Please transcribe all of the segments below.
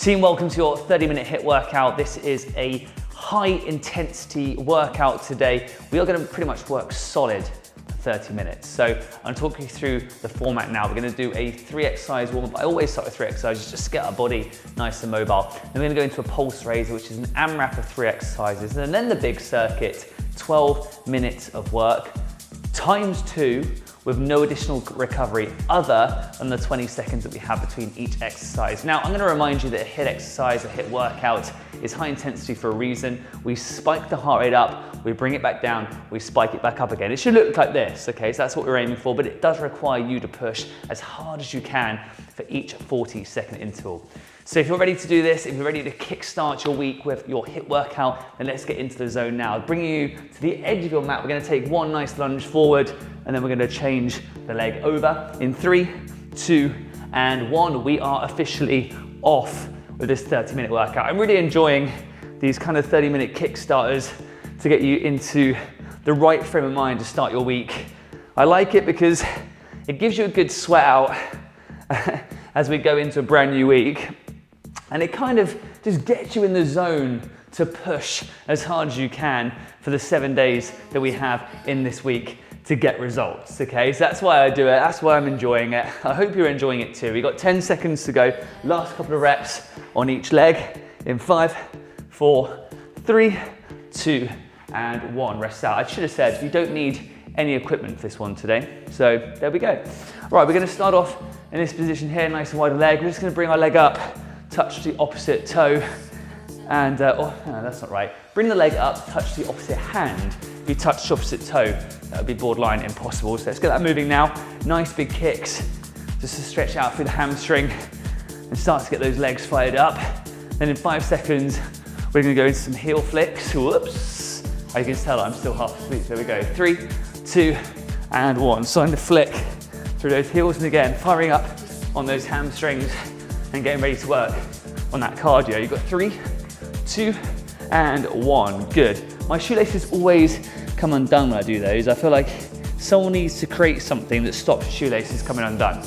Team, welcome to your 30-minute HIIT workout. This is a high intensity workout today. We are going to pretty much work solid for 30 minutes. So I'm going to talk you through the format now. We're going to do a 3 exercise warm-up. I always start with 3 exercises just to get our body nice and mobile. Then we're going to go into a pulse raiser, which is an AMRAP of 3 exercises. And then the big circuit, 12 minutes of work, times 2, with no additional recovery other than the 20 seconds that we have between each exercise. Now, I'm going to remind you that a HIIT exercise, a HIIT workout, is high intensity for a reason. We spike the heart rate up, we bring it back down, we spike it back up again. It should look like this, okay? So that's what we're aiming for, but it does require you to push as hard as you can for each 40-second interval. So if you're ready to do this, if you're ready to kickstart your week with your HIIT workout, then let's get into the zone now. Bringing you to the edge of your mat, we're going to take one nice lunge forward, and then we're going to change the leg over in 3, 2, and 1. We are officially off with this 30-minute workout. I'm really enjoying these kind of 30-minute kickstarters to get you into the right frame of mind to start your week. I like it because it gives you a good sweat out as we go into a brand new week. And it kind of just gets you in the zone to push as hard as you can for the 7 days that we have in this week to get results, okay? So that's why I do it, that's why I'm enjoying it. I hope you're enjoying it too. We've got 10 seconds to go. Last couple of reps on each leg in 5, 4, 3, 2, and 1. Rest out. I should have said, you don't need any equipment for this one today. So there we go. Right, we're gonna start off in this position here, nice and wide leg. We're just gonna bring our leg up, touch the opposite toe, and, oh, no, that's not right. Bring the leg up, touch the opposite hand. If you touch the opposite toe, that would be borderline impossible. So let's get that moving now. Nice big kicks, just to stretch out through the hamstring and start to get those legs fired up. Then in 5 seconds, we're gonna go into some heel flicks. Whoops. You can tell I'm still half asleep. There we go. 3, 2, and 1. Starting to flick through those heels, and again, firing up on those hamstrings and getting ready to work on that cardio. You've got 3, 2, and 1. Good. My shoelaces always come undone when I do those. I feel like someone needs to create something that stops shoelaces coming undone.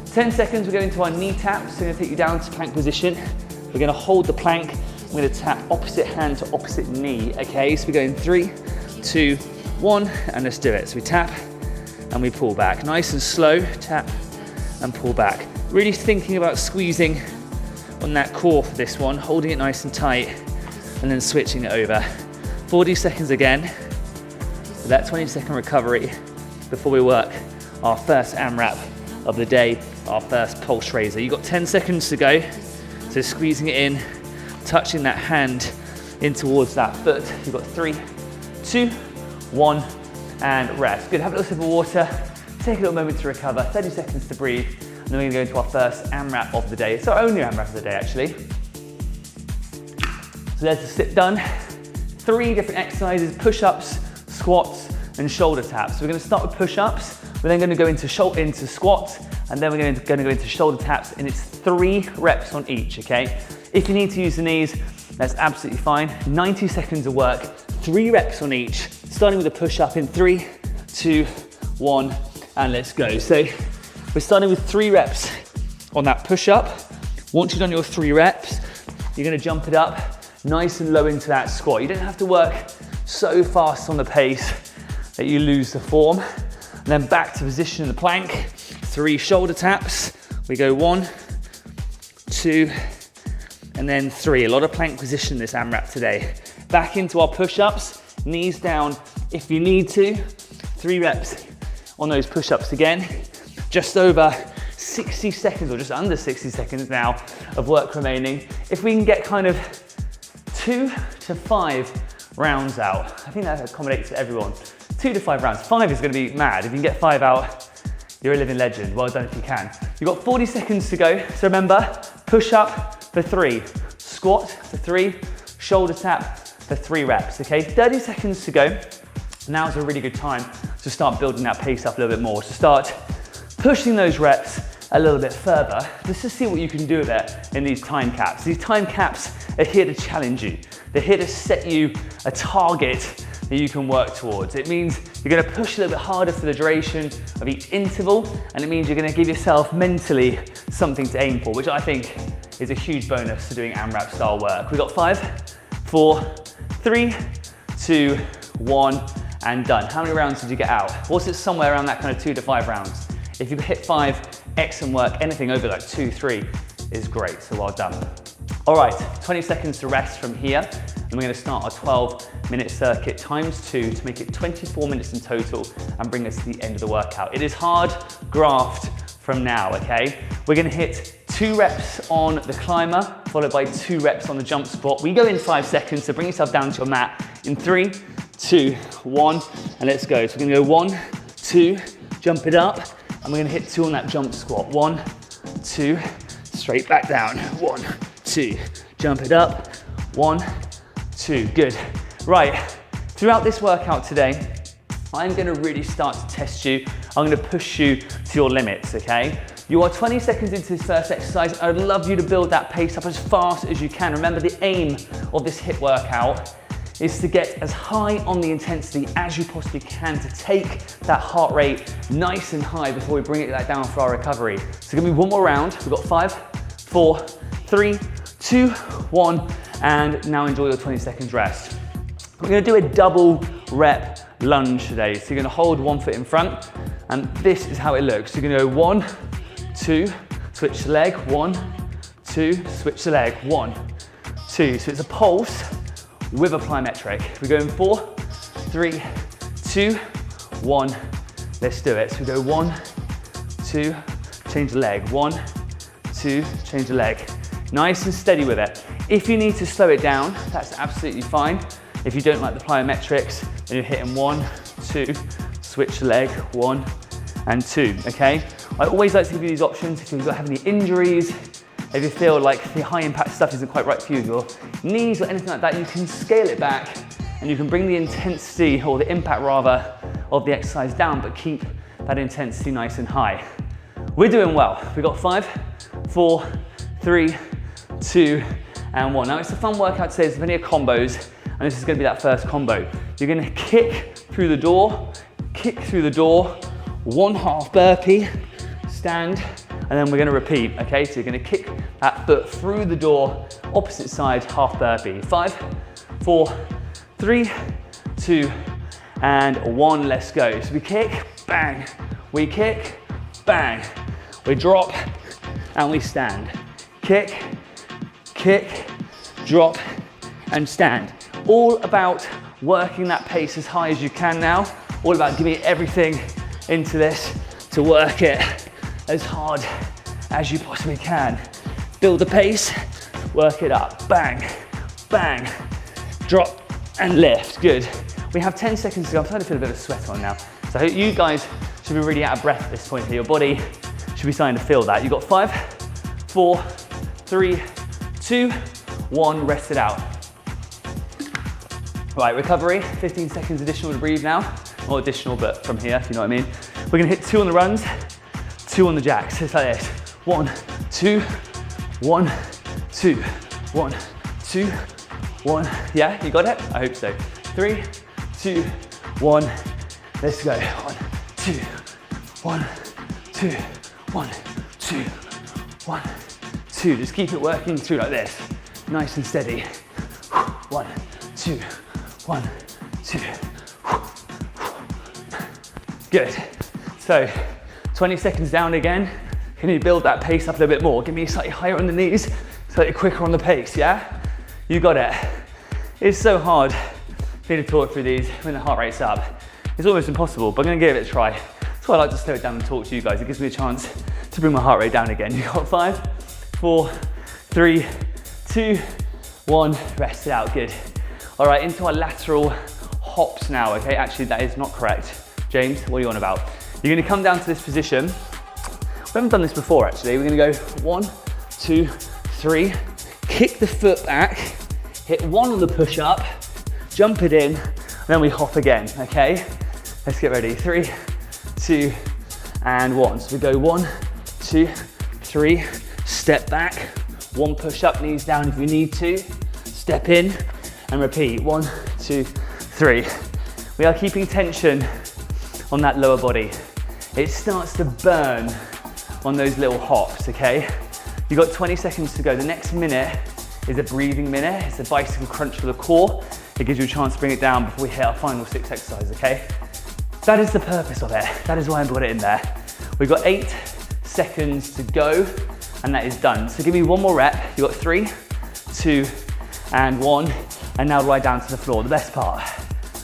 10 seconds, we're going to our knee taps. So we're gonna take you down to plank position. We're gonna hold the plank. We're gonna tap opposite hand to opposite knee, okay? So we're going 3, 2, 1, and let's do it. So we tap and we pull back. Nice and slow, tap and pull back. Really thinking about squeezing on that core for this one, holding it nice and tight, and then switching it over. 40 seconds again, with that 20-second recovery before we work our first AMRAP of the day, our first pulse raiser. You've got 10 seconds to go, so squeezing it in, touching that hand in towards that foot. You've got 3, 2, 1, and rest. Good, have a little sip of water, take a little moment to recover, 30 seconds to breathe, and then we're gonna go into our first AMRAP of the day. It's our only AMRAP of the day, actually. So there's the sit done. 3 different exercises, push-ups, squats, and shoulder taps. So we're gonna start with push-ups, we're then gonna go into squats, and then we're gonna go into shoulder taps, and it's 3 reps on each, okay? If you need to use the knees, that's absolutely fine. 90 seconds of work, 3 reps on each, starting with a push-up in 3, 2, 1, and let's go. So we're starting with 3 reps on that push-up. Once you've done your 3 reps, you're gonna jump it up nice and low into that squat. You don't have to work so fast on the pace that you lose the form. And then back to position in the plank. 3 shoulder taps. We go 1, 2, and then 3. A lot of plank position this AMRAP today. Back into our push-ups, knees down if you need to. 3 reps on those push-ups again. Just over 60 seconds, or just under 60 seconds now of work remaining. If we can get kind of 2 to 5 rounds out, I think that accommodates everyone. 2 to 5 rounds. 5 is gonna be mad. If you can get 5 out, you're a living legend. Well done if you can. You've got 40 seconds to go. So remember, push up for 3, squat for 3, shoulder tap for 3 reps, okay? 30 seconds to go. Now is a really good time to start building that pace up a little bit more. So start pushing those reps a little bit further, just to see what you can do with it in these time caps. These time caps are here to challenge you. They're here to set you a target that you can work towards. It means you're gonna push a little bit harder for the duration of each interval, and it means you're gonna give yourself mentally something to aim for, which I think is a huge bonus to doing AMRAP style work. We got 5, 4, 3, 2, 1, and done. How many rounds did you get out? Was it somewhere around that kind of 2 to 5 rounds? If you hit 5, excellent work. Anything over like 2, 3 is great, so well done. All right, 20 seconds to rest from here. And we're gonna start our 12-minute circuit times 2 to make it 24 minutes in total and bring us to the end of the workout. It is hard graft from now, okay? We're gonna hit 2 reps on the climber, followed by 2 reps on the jump squat. We go in 5 seconds, so bring yourself down to your mat in 3, 2, 1, and let's go. So we're gonna go 1, 2, jump it up, and we're gonna hit 2 on that jump squat. 1, 2, straight back down. 1, 2, jump it up. 1, 2, good. Right, throughout this workout today, I'm gonna really start to test you. I'm gonna push you to your limits, okay? You are 20 seconds into this first exercise. I'd love you to build that pace up as fast as you can. Remember, the aim of this HIIT workout is to get as high on the intensity as you possibly can to take that heart rate nice and high before we bring it back down for our recovery. So give me one more round. We've got 5, 4, 3, 2, 1, and now enjoy your 20 seconds rest. We're gonna do a double rep lunge today. So you're gonna hold one foot in front, and this is how it looks. You're gonna go 1, 2, switch the leg, 1, 2, switch the leg, 1, 2. So it's a pulse with a plyometric. We're going 4, 3, 2, 1. Let's do it. So we go 1, 2, change the leg, 1, 2, change the leg. Nice and steady with it. If you need to slow it down, that's absolutely fine. If you don't like the plyometrics, then you're hitting 1, 2, switch the leg, 1 and 2, okay? I always like to give you these options if you don't have any injuries, if you feel like the high impact stuff isn't quite right for you, your knees or anything like that, you can scale it back and you can bring the intensity, or the impact rather, of the exercise down, but keep that intensity nice and high. We're doing well. We've got 5, 4, 3, 2, and 1. Now it's a fun workout today, there's plenty of combos, and this is gonna be that first combo. You're gonna kick through the door, 1 half burpee, stand, and then we're gonna repeat, okay? So you're gonna kick that foot through the door, opposite side, half burpee. 5, 4, 3, 2, and 1, let's go. So we kick, bang, we kick, bang, we drop, and we stand. Kick, kick, drop, and stand. All about working that pace as high as you can now. All about giving everything into this to work it as hard as you possibly can. Build the pace, work it up. Bang, bang, drop and lift. Good. We have 10 seconds to go. I'm starting to feel a bit of sweat on now. So I hope you guys should be really out of breath at this point here. Your body should be starting to feel that. You've got 5, 4, 3, 2, 1, rest it out. Right, recovery, 15 seconds additional to breathe now. Not additional, but from here, if you know what I mean. We're gonna hit 2 on the runs, 2 on the jacks. It's like this. 1, 2, 1, 2, 1, 2, 1. Yeah, you got it? I hope so. 3, 2, 1. Let's go. 1, 2, 1, 2, 1, 2, 1, 2. Just keep it working through like this. Nice and steady. 1, 2, 1, 2. Good. So 20 seconds down again. Can you build that pace up a little bit more? Give me slightly higher on the knees, slightly quicker on the pace, yeah? You got it. It's so hard for me to talk through these when the heart rate's up. It's almost impossible, but I'm gonna give it a try. That's why I like to slow it down and talk to you guys. It gives me a chance to bring my heart rate down again. You got 5, 4, 3, 2, 1, rest it out, good. All right, into our lateral hops now, okay? Actually, that is not correct. James, what are you on about? You're gonna come down to this position. We haven't done this before, actually. We're gonna go 1, 2, 3, kick the foot back, hit 1 on the push up, jump it in, and then we hop again, okay? Let's get ready. 3, 2, and 1. So we go 1, 2, 3, step back, 1 push up, knees down if you need to, step in, and repeat. 1, 2, 3. We are keeping tension on that lower body. It starts to burn on those little hops, okay? You've got 20 seconds to go. The next minute is a breathing minute. It's a bicycle crunch for the core. It gives you a chance to bring it down before we hit our final 6 exercises, okay? That is the purpose of it. That is why I put it in there. We've got 8 seconds to go, and that is done. So give me one more rep. You've got 3, 2, and 1. And now lie down to the floor. The best part.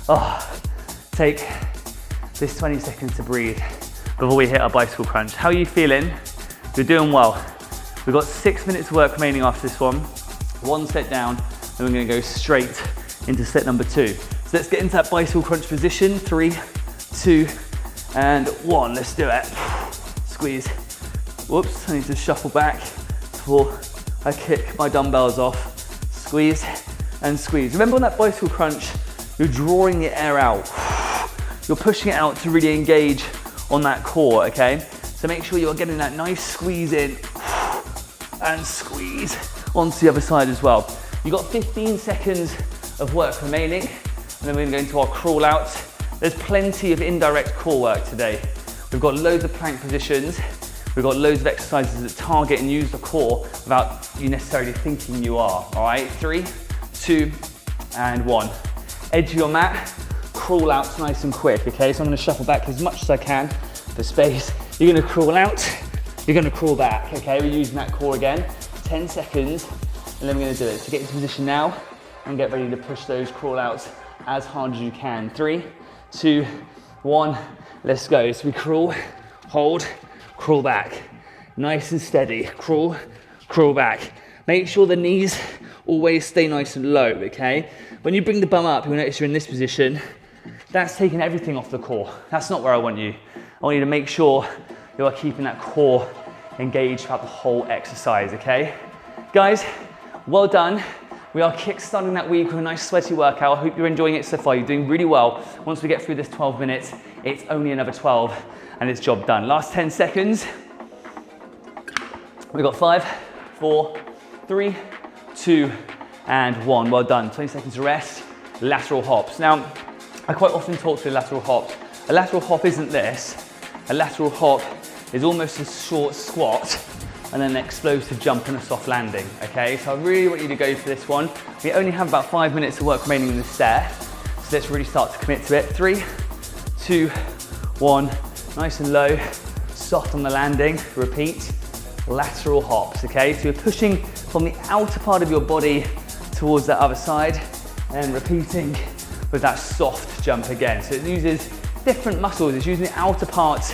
Oh, take this 20 seconds to breathe before we hit our bicycle crunch. How are you feeling? You're doing well. We've got 6 minutes of work remaining after this one. 1 set down, and we're gonna go straight into set number 2. So let's get into that bicycle crunch position. 3, 2, and 1. Let's do it. Squeeze. Whoops, I need to shuffle back before I kick my dumbbells off. Squeeze and squeeze. Remember on that bicycle crunch, you're drawing the air out. You're pushing it out to really engage on that core, okay? So make sure you're getting that nice squeeze in and squeeze onto the other side as well. You've got 15 seconds of work remaining, and then we're gonna go into our crawl out. There's plenty of indirect core work today. We've got loads of plank positions. We've got loads of exercises that target and use the core without you necessarily thinking you are, all right? 3, 2, and 1. Edge of your mat, crawl out nice and quick, okay? So I'm gonna shuffle back as much as I can for space. You're gonna crawl out, you're gonna crawl back, okay? We're using that core again. 10 seconds, and then we're gonna do it. So get into position now, and get ready to push those crawl outs as hard as you can. 3, 2, 1, let's go. So we crawl, hold, crawl back. Nice and steady, crawl, crawl back. Make sure the knees always stay nice and low, okay? When you bring the bum up, you'll notice you're in this position. That's taking everything off the core. That's not where I want you. I want you to make sure you are keeping that core engaged throughout the whole exercise, okay? Guys, well done. We are kick-starting that week with a nice sweaty workout. I hope you're enjoying it so far. You're doing really well. Once we get through this 12 minutes, it's only another 12 and it's job done. Last 10 seconds. We've got 5, 4, 3, 2, and 1. Well done. 20 seconds to rest. Lateral hops. Now, I quite often talk to lateral hops. A lateral hop isn't this. A lateral hop is almost a short squat and then an explosive jump and a soft landing, okay? So I really want you to go for this one. We only have about 5 minutes of work remaining in this set, so let's really start to commit to it. 3, 2, 1, nice and low, soft on the landing, repeat. Lateral hops, okay? So you're pushing from the outer part of your body towards that other side and repeating with that soft jump again. So it uses different muscles. It's using the outer part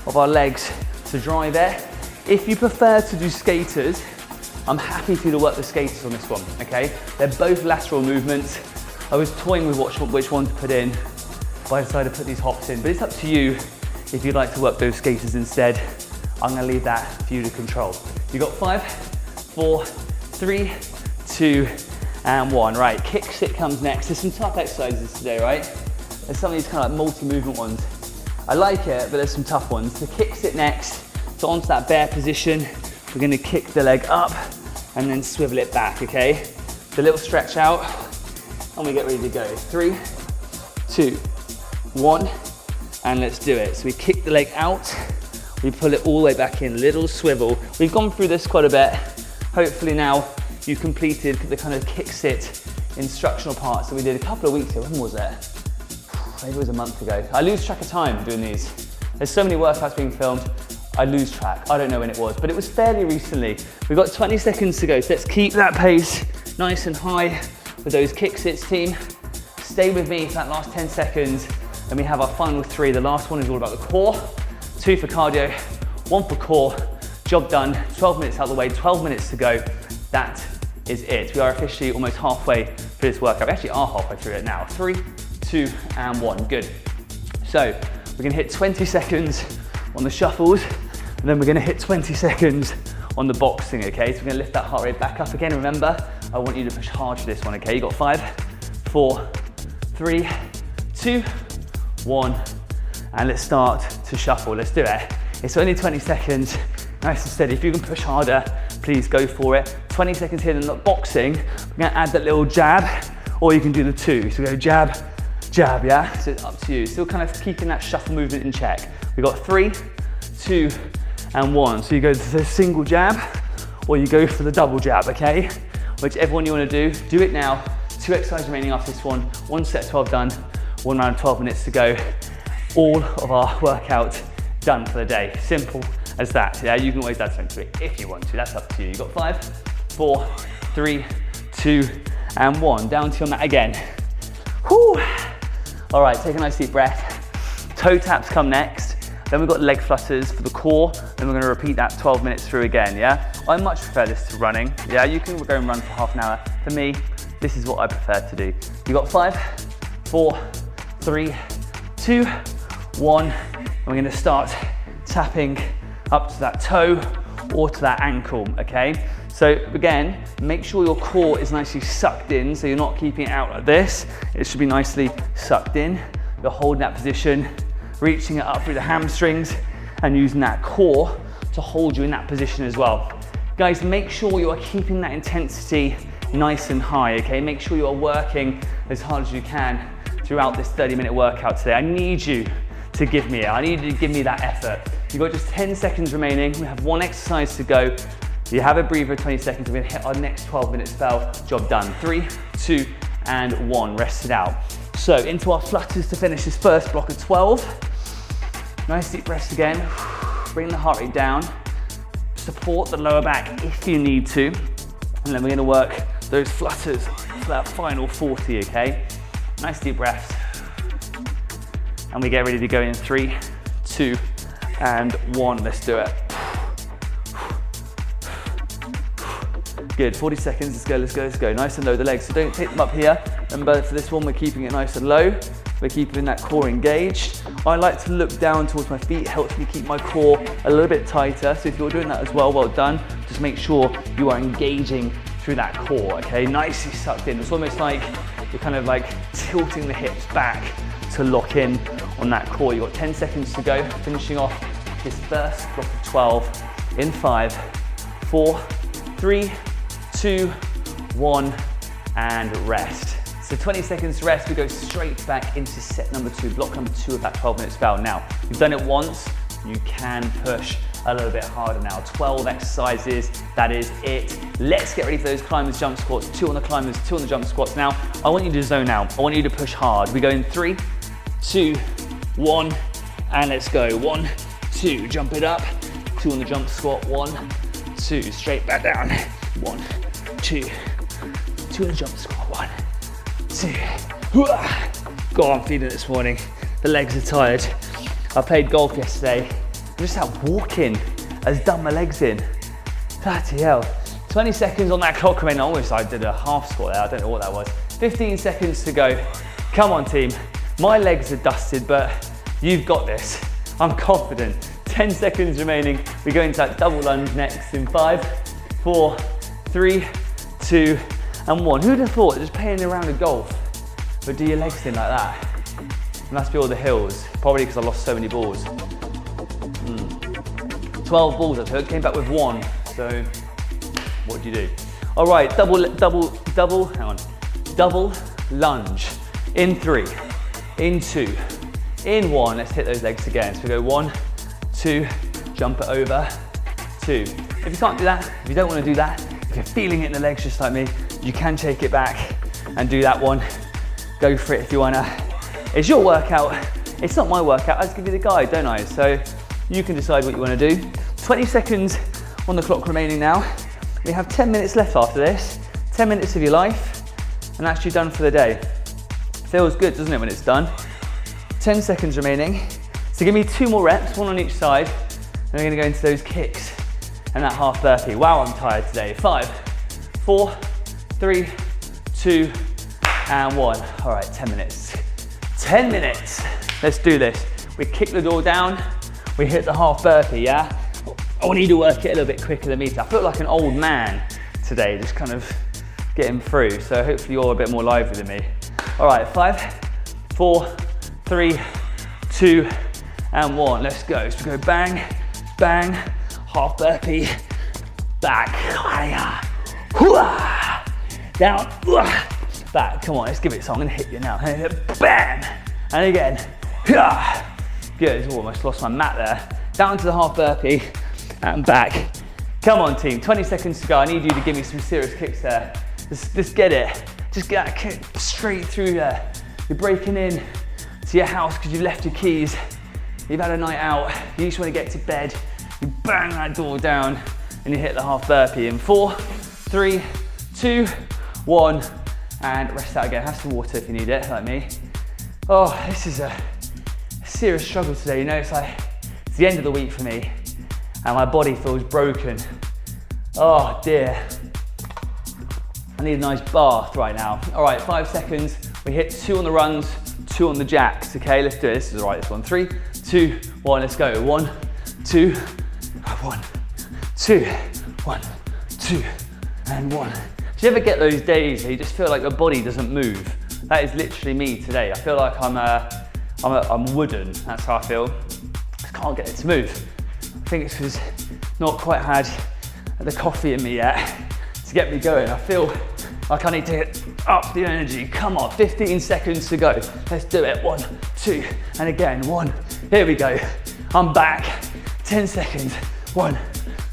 of our legs to drive it. If you prefer to do skaters, I'm happy for you to work the skaters on this one, okay? They're both lateral movements. I was toying with which one to put in, but I decided to put these hops in. But it's up to you if you'd like to work those skaters instead. I'm gonna leave that for you to control. You got 5, 4, 3, 2, and 1. Right, kick sit comes next. There's some tough exercises today, right? There's some of these kind of like multi-movement ones. I like it, but there's some tough ones. So kick sit next. So onto that bear position, we're gonna kick the leg up and then swivel it back, okay? So a little stretch out, and we get ready to go. 3, 2, 1, and let's do it. So we kick the leg out, we pull it all the way back in, little swivel. We've gone through this quite a bit. Hopefully now you've completed the kind of kick sit instructional parts that we did a couple of weeks ago. When was it? Maybe it was a month ago. I lose track of time doing these. There's so many workouts being filmed, I lose track. I don't know when it was, but it was fairly recently. We've got 20 seconds to go, so let's keep that pace nice and high with those kick sits, team. Stay with me for that last 10 seconds, and we have our final 3. The last one is all about the core. 2 for cardio, 1 for core. Job done, 12 minutes out of the way, 12 minutes to go. That is it. We are officially almost halfway through this workout. We actually are halfway through it now. 3, 2, and 1, good. So we're gonna hit 20 seconds on the shuffles, and then we're gonna hit 20 seconds on the boxing, okay? So we're gonna lift that heart rate back up again. Remember, I want you to push hard for this one, okay? You got 5, 4, 3, 2, 1, and let's start to shuffle. Let's do it. It's only 20 seconds, nice and steady. If you can push harder, please go for it. 20 seconds here in the boxing, we're gonna add that little jab, or you can do the 2. So go jab, jab, yeah? So it's up to you. Still kind of keeping that shuffle movement in check. We've got 3, 2, and 1. So you go to the single jab, or you go for the double jab, okay? Whichever one you want to do it now. 2 exercises remaining after this one. 1 set 12 done, 1 round 12 minutes to go. All of our workout done for the day. Simple as that. Yeah, you can always add something to it if you want to. That's up to you. You've got 5, 4, 3, 2, and 1. Down to your mat again. Whew. All right, take a nice deep breath. Toe taps come next. Then we've got leg flutters for the core. Then we're going to repeat that 12 minutes through again, yeah? I much prefer this to running. Yeah, you can go and run for half an hour. For me, this is what I prefer to do. You've got 5, 4, 3, 2, 1. And we're going to start tapping up to that toe or to that ankle, okay? So again, make sure your core is nicely sucked in, so you're not keeping it out like this. It should be nicely sucked in. You're holding that position, reaching it up through the hamstrings and using that core to hold you in that position as well. Guys, make sure you are keeping that intensity nice and high, okay? Make sure you are working as hard as you can throughout this 30-minute workout today. I need you to give me it. I need you to give me that effort. You've got just 10 seconds remaining. We have 1 exercise to go. You have a breather, 20 seconds. We're gonna hit our next 12-minute spell. Job done. 3, 2, and 1. Rest it out. So into our flutters to finish this first block of 12. Nice deep breaths again. Bring the heart rate down. Support the lower back if you need to. And then we're gonna work those flutters for that final 40, okay? Nice deep breaths. And we get ready to go in 3, 2, and 1. Let's do it. Good, 40 seconds, let's go, let's go, let's go. Nice and low, the legs, so don't take them up here. Remember, for this one, we're keeping it nice and low. We're keeping that core engaged. I like to look down towards my feet. It helps me keep my core a little bit tighter. So if you're doing that as well, well done. Just make sure you are engaging through that core, okay? Nicely sucked in. It's almost like you're kind of like tilting the hips back to lock in on that core. You've got 10 seconds to go, finishing off this first block of 12 in 5, 4, 3, 2, 1, and rest. So 20 seconds rest, we go straight back into set number 2, block number 2 of that 12-minute spell. Now, you've done it once, you can push a little bit harder now. 12 exercises, that is it. Let's get ready for those climbers jump squats. 2 on the climbers, 2 on the jump squats. Now, I want you to zone out. I want you to push hard. We go in 3, 2, 1, and let's go. 1, 2, jump it up. 2 on the jump squat, 1, 2, straight back down. 1, 2, 2 on the jump squat, 1, 2. God, I'm feeling it this morning. The legs are tired. I played golf yesterday. Just that walking has done my legs in. Bloody hell. 20 seconds on that clock remaining. Almost I did a half squat there. I don't know what that was. 15 seconds to go. Come on, team. My legs are dusted, but you've got this. I'm confident. 10 seconds remaining. We go into that double lunge next in 5, 4, 3, 2, and 1. Who'd have thought just playing around a golf would do your legs in like that? It must be all the hills. Probably because I lost so many balls. 12 balls I took, came back with 1. So what do you do? All right, double lunge. In 3, in 2, in 1. Let's hit those legs again. So we go 1, 2, jump it over, 2. If you can't do that, if you don't want to do that, if you're feeling it in the legs just like me, you can take it back and do that one. Go for it if you wanna. It's your workout. It's not my workout. I just give you the guide, don't I? So you can decide what you wanna do. 20 seconds on the clock remaining now. We have 10 minutes left after this. 10 minutes of your life, and that's you done for the day. Feels good, doesn't it, when it's done? 10 seconds remaining. So give me 2 more reps, 1 on each side, and we're gonna go into those kicks and that half burpee. Wow, I'm tired today. 5, 4, 3, 2, and 1. All right, 10 minutes. 10 minutes. Let's do this. We kick the door down, we hit the half burpee, yeah? I want you to work it a little bit quicker than me. I feel like an old man today, just kind of getting through. So hopefully you're a bit more lively than me. All right, 5, 4, 3, 2, and 1. Let's go. So we go bang, bang, half burpee, back, down, back. Come on, let's give it. So I'm gonna hit you now. Bam, and again. Good. Oh, almost lost my mat there. Down to the half burpee and back. Come on team, 20 seconds to go. I need you to give me some serious kicks there. Just get it. Just get that kick straight through there. You're breaking in to your house because you've left your keys. You've had a night out. You just want to get to bed. You bang that door down and you hit the half burpee in 4, 3, 2, 1, and rest out again. Have some water if you need it, like me. Oh, this is a serious struggle today. You know, it's the end of the week for me and my body feels broken. Oh dear. I need a nice bath right now. All right, 5 seconds. We hit 2 on the runs, 2 on the jacks. Okay, let's do it. This is right, this one. 3, 2, 1, let's go. 1, 2, 1, 2, 1, 2, and 1. Do you ever get those days where you just feel like your body doesn't move? That is literally me today. I feel like I'm wooden. That's how I feel. Just can't get it to move. I think it's because not quite had the coffee in me yet to get me going. I feel like I need to up the energy. Come on, 15 seconds to go. Let's do it. 1, 2, and again, 1. Here we go. I'm back. 10 seconds. 1,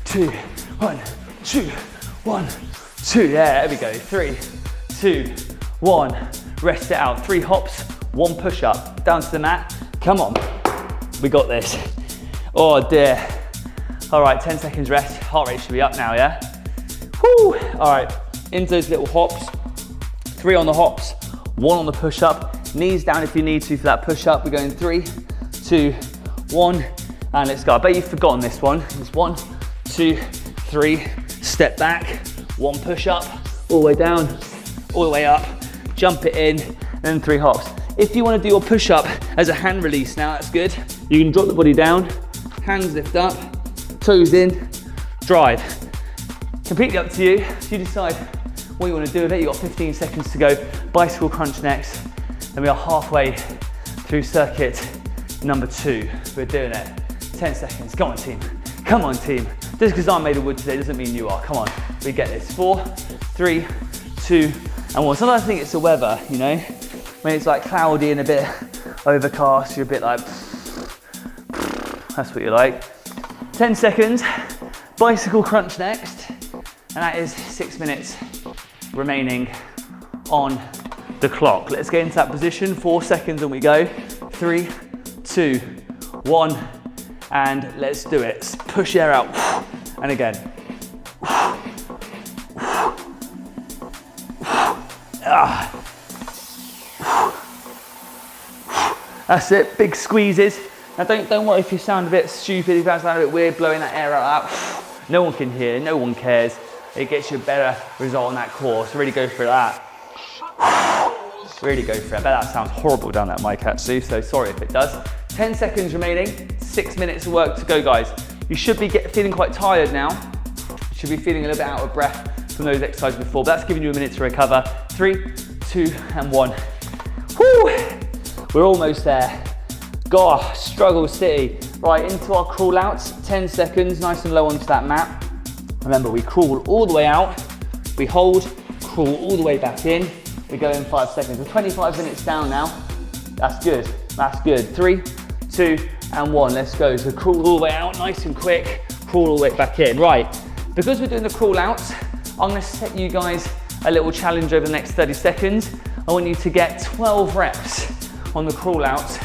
2, 1, 2, 1, 2. Yeah, there we go. 3, 2, 1. Rest it out. 3 hops, 1 push up. Down to the mat. Come on. We got this. Oh dear. All right, 10 seconds rest. Heart rate should be up now, yeah? Woo. All right, into those little hops. 3 on the hops, 1 on the push up. Knees down if you need to for that push up. We're going 3, 2, 1, and let's go. I bet you've forgotten this one. It's 1, 2, 3, step back, 1 push up, all the way down, all the way up, jump it in, and then 3 hops. If you want to do your push up as a hand release now, that's good. You can drop the body down, hands lift up, toes in, drive. Completely up to you. You decide what you want to do with it. You've got 15 seconds to go. Bicycle crunch next. And we are halfway through circuit number 2. We're doing it. 10 seconds. Come on, team. Come on, team. Just because I'm made of wood today doesn't mean you are. Come on. We get this. 4, 3, 2, and 1. Sometimes I think it's the weather, you know? When it's like cloudy and a bit overcast, you're a bit like, that's what you like. 10 seconds. Bicycle crunch next. And that is 6 minutes remaining on the clock. Let's get into that position. 4 seconds and we go. 3, 2, 1, and let's do it. Push air out, and again. That's it, big squeezes. Now don't worry if you sound a bit stupid, if you sound a bit weird, blowing that air out. No one can hear, no one cares. It gets you a better result on that core, so really go for that. Really go for it. I bet that sounds horrible down that mic actually, so sorry if it does. 10 seconds remaining, 6 minutes of work to go, guys. You should be feeling quite tired now. You should be feeling a little bit out of breath from those exercises before, but that's giving you a minute to recover. 3, 2, and 1. Woo! We're almost there. Gosh, struggle city. Right, into our crawl outs, 10 seconds, nice and low onto that mat. Remember, we crawl all the way out, we hold, crawl all the way back in, we go in 5 seconds. We're 25 minutes down now. That's good, that's good. 3, 2, and 1, let's go. So crawl all the way out, nice and quick, crawl all the way back in. Right, because we're doing the crawl outs, I'm gonna set you guys a little challenge over the next 30 seconds. I want you to get 12 reps on the crawl out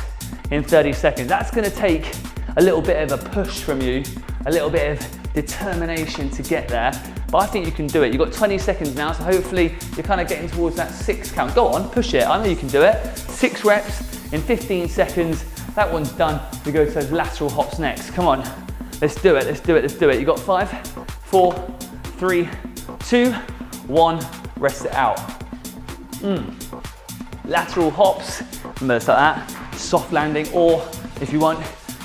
in 30 seconds. That's gonna take a little bit of a push from you, a little bit of determination to get there, but I think you can do it. You've got 20 seconds now, so hopefully you're kind of getting towards that 6 count. Go on, push it, I know you can do it. 6 reps in 15 seconds, that one's done. We go to those lateral hops next. Come on, let's do it, let's do it, let's do it. You've got 5, 4, 3, 2, 1, rest it out. Lateral hops, remember it's like that, soft landing, or if you want,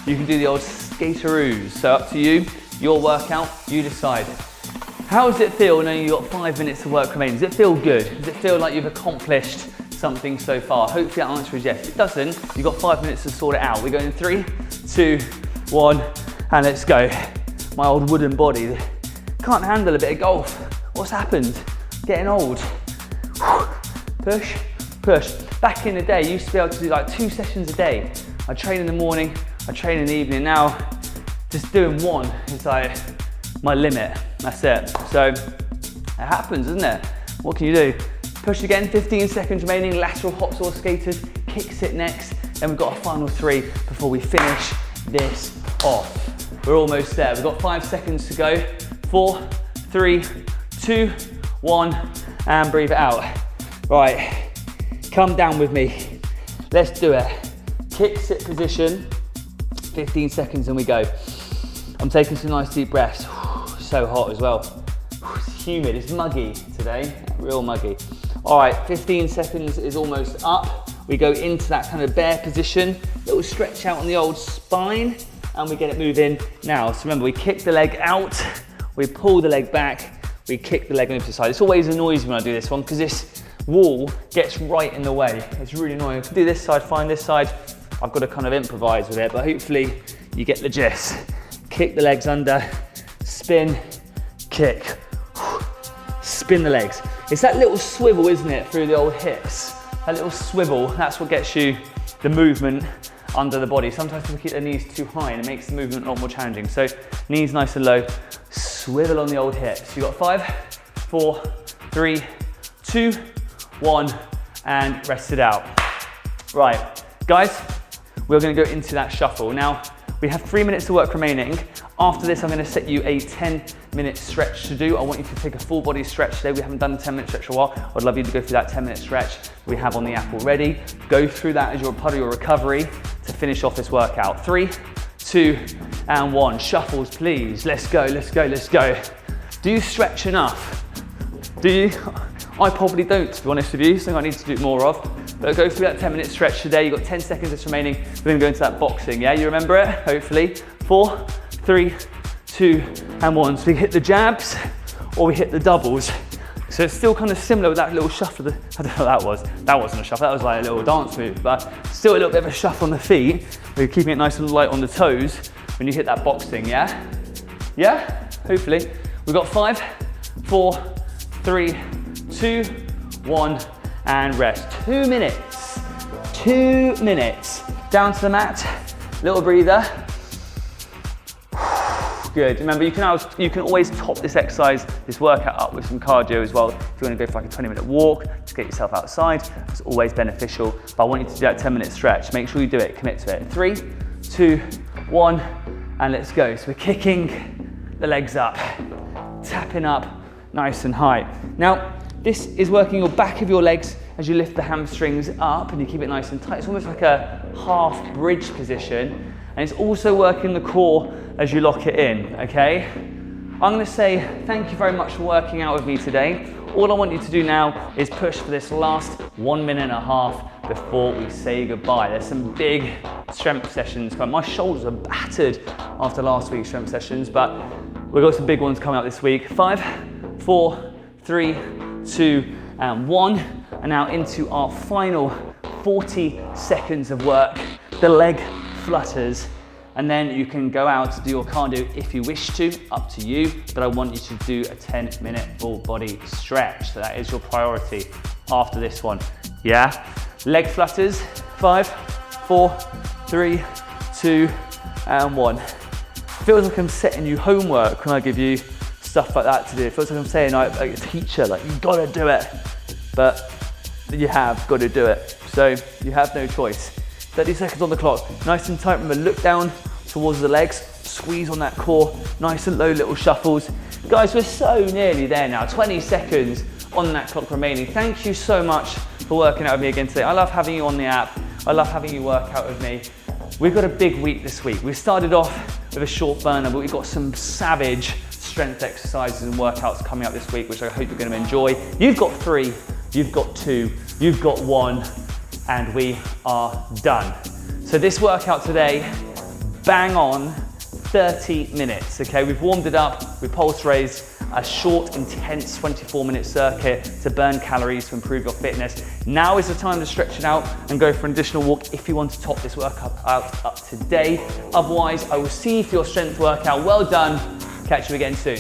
you can do the old skateroos. So up to you, your workout, you decide. How does it feel knowing you've got 5 minutes of work remaining? Does it feel good? Does it feel like you've accomplished something so far? Hopefully that answer is yes. If it doesn't, you've got 5 minutes to sort it out. We're going 3, 2, 1, and let's go. My old wooden body can't handle a bit of golf. What's happened? Getting old. Push, push. Back in the day, you used to be able to do like 2 sessions a day. I train in the morning, I train in the evening. Now, just doing 1 is like my limit. That's it. So it happens, doesn't it? What can you do? Push again, 15 seconds remaining, lateral hops or skaters, kick sit next. Then we've got a final 3 before we finish this off. We're almost there. We've got 5 seconds to go. 4, 3, 2, 1, and breathe it out. Right, come down with me. Let's do it. Kick sit position, 15 seconds and we go. I'm taking some nice deep breaths. So hot as well. It's humid, it's muggy today, real muggy. All right, 15 seconds is almost up. We go into that kind of bear position, little stretch out on the old spine, and we get it moving now. So remember, we kick the leg out, we pull the leg back, we kick the leg on the opposite side. This always annoys me when I do this one because this wall gets right in the way. It's really annoying. I can do this side, find this side. I've got to kind of improvise with it, but hopefully you get the gist. Kick the legs under, spin, kick, spin the legs. It's that little swivel, isn't it, through the old hips? That little swivel, that's what gets you the movement under the body. Sometimes people keep their knees too high and it makes the movement a lot more challenging. So knees nice and low, swivel on the old hips. You've got 5, 4, 3, 2, 1, and rest it out. Right, guys, we're gonna go into that shuffle. Now, we have 3 minutes of work remaining. After this, I'm gonna set you a 10-minute stretch to do. I want you to take a full body stretch today. We haven't done a 10-minute stretch in a while. I'd love you to go through that 10-minute stretch we have on the app already. Go through that as your part of your recovery to finish off this workout. 3, 2, and 1. Shuffles, please. Let's go, let's go, let's go. Do you stretch enough? Do you? I probably don't, to be honest with you, something I need to do more of. But go through that 10-minute stretch today. You've got 10 seconds that's remaining. We're gonna go into that boxing, yeah? You remember it, hopefully. 4, 3, 2, and 1. So we hit the jabs or we hit the doubles. So it's still kind of similar with that little shuffle. I don't know what that was. That wasn't a shuffle, that was like a little dance move, but still a little bit of a shuffle on the feet. We're keeping it nice and light on the toes when you hit that boxing, yeah? Yeah? Hopefully. We've got 5, 4, 3, 2, 1, and rest. 2 minutes. 2 minutes. Down to the mat, little breather. Good. Remember, you can always top this exercise, this workout up with some cardio as well. If you want to go for like a 20-minute walk, just get yourself outside. It's always beneficial. But I want you to do that 10-minute stretch. Make sure you do it. Commit to it. 3, 2, 1, and let's go. So we're kicking the legs up, tapping up nice and high. Now, this is working your back of your legs as you lift the hamstrings up and you keep it nice and tight. It's almost like a half bridge position. And it's also working the core as you lock it in, okay? I'm gonna say thank you very much for working out with me today. All I want you to do now is push for this last 1.5 minutes before we say goodbye. There's some big strength sessions coming. My shoulders are battered after last week's strength sessions, but we've got some big ones coming up this week. 5, 4, 3, 2, and 1. And now into our final 40 seconds of work. The leg flutters, and then you can go out to do your cardio if you wish to, up to you, but I want you to do a 10-minute full body stretch. So that is your priority after this one, yeah? Leg flutters, 5, 4, 3, 2, and 1. Feels like I'm setting you homework when I give you stuff like that to do. It feels like I'm saying like a teacher, like you gotta do it, but you have got to do it. So you have no choice. 30 seconds on the clock, nice and tight. Remember, look down towards the legs, squeeze on that core, nice and low little shuffles. Guys, we're so nearly there now, 20 seconds on that clock remaining. Thank you so much for working out with me again today. I love having you on the app. I love having you work out with me. We've got a big week this week. We started off with a short burner, but we've got some savage strength exercises and workouts coming up this week, which I hope you're going to enjoy. You've got 3, you've got 2, you've got 1, and we are done. So this workout today, bang on 30 minutes, okay? We've warmed it up, we pulse raised, a short, intense 24-minute circuit to burn calories to improve your fitness. Now is the time to stretch it out and go for an additional walk if you want to top this workout up today. Otherwise, I will see you for your strength workout. Well done. Catch you again soon.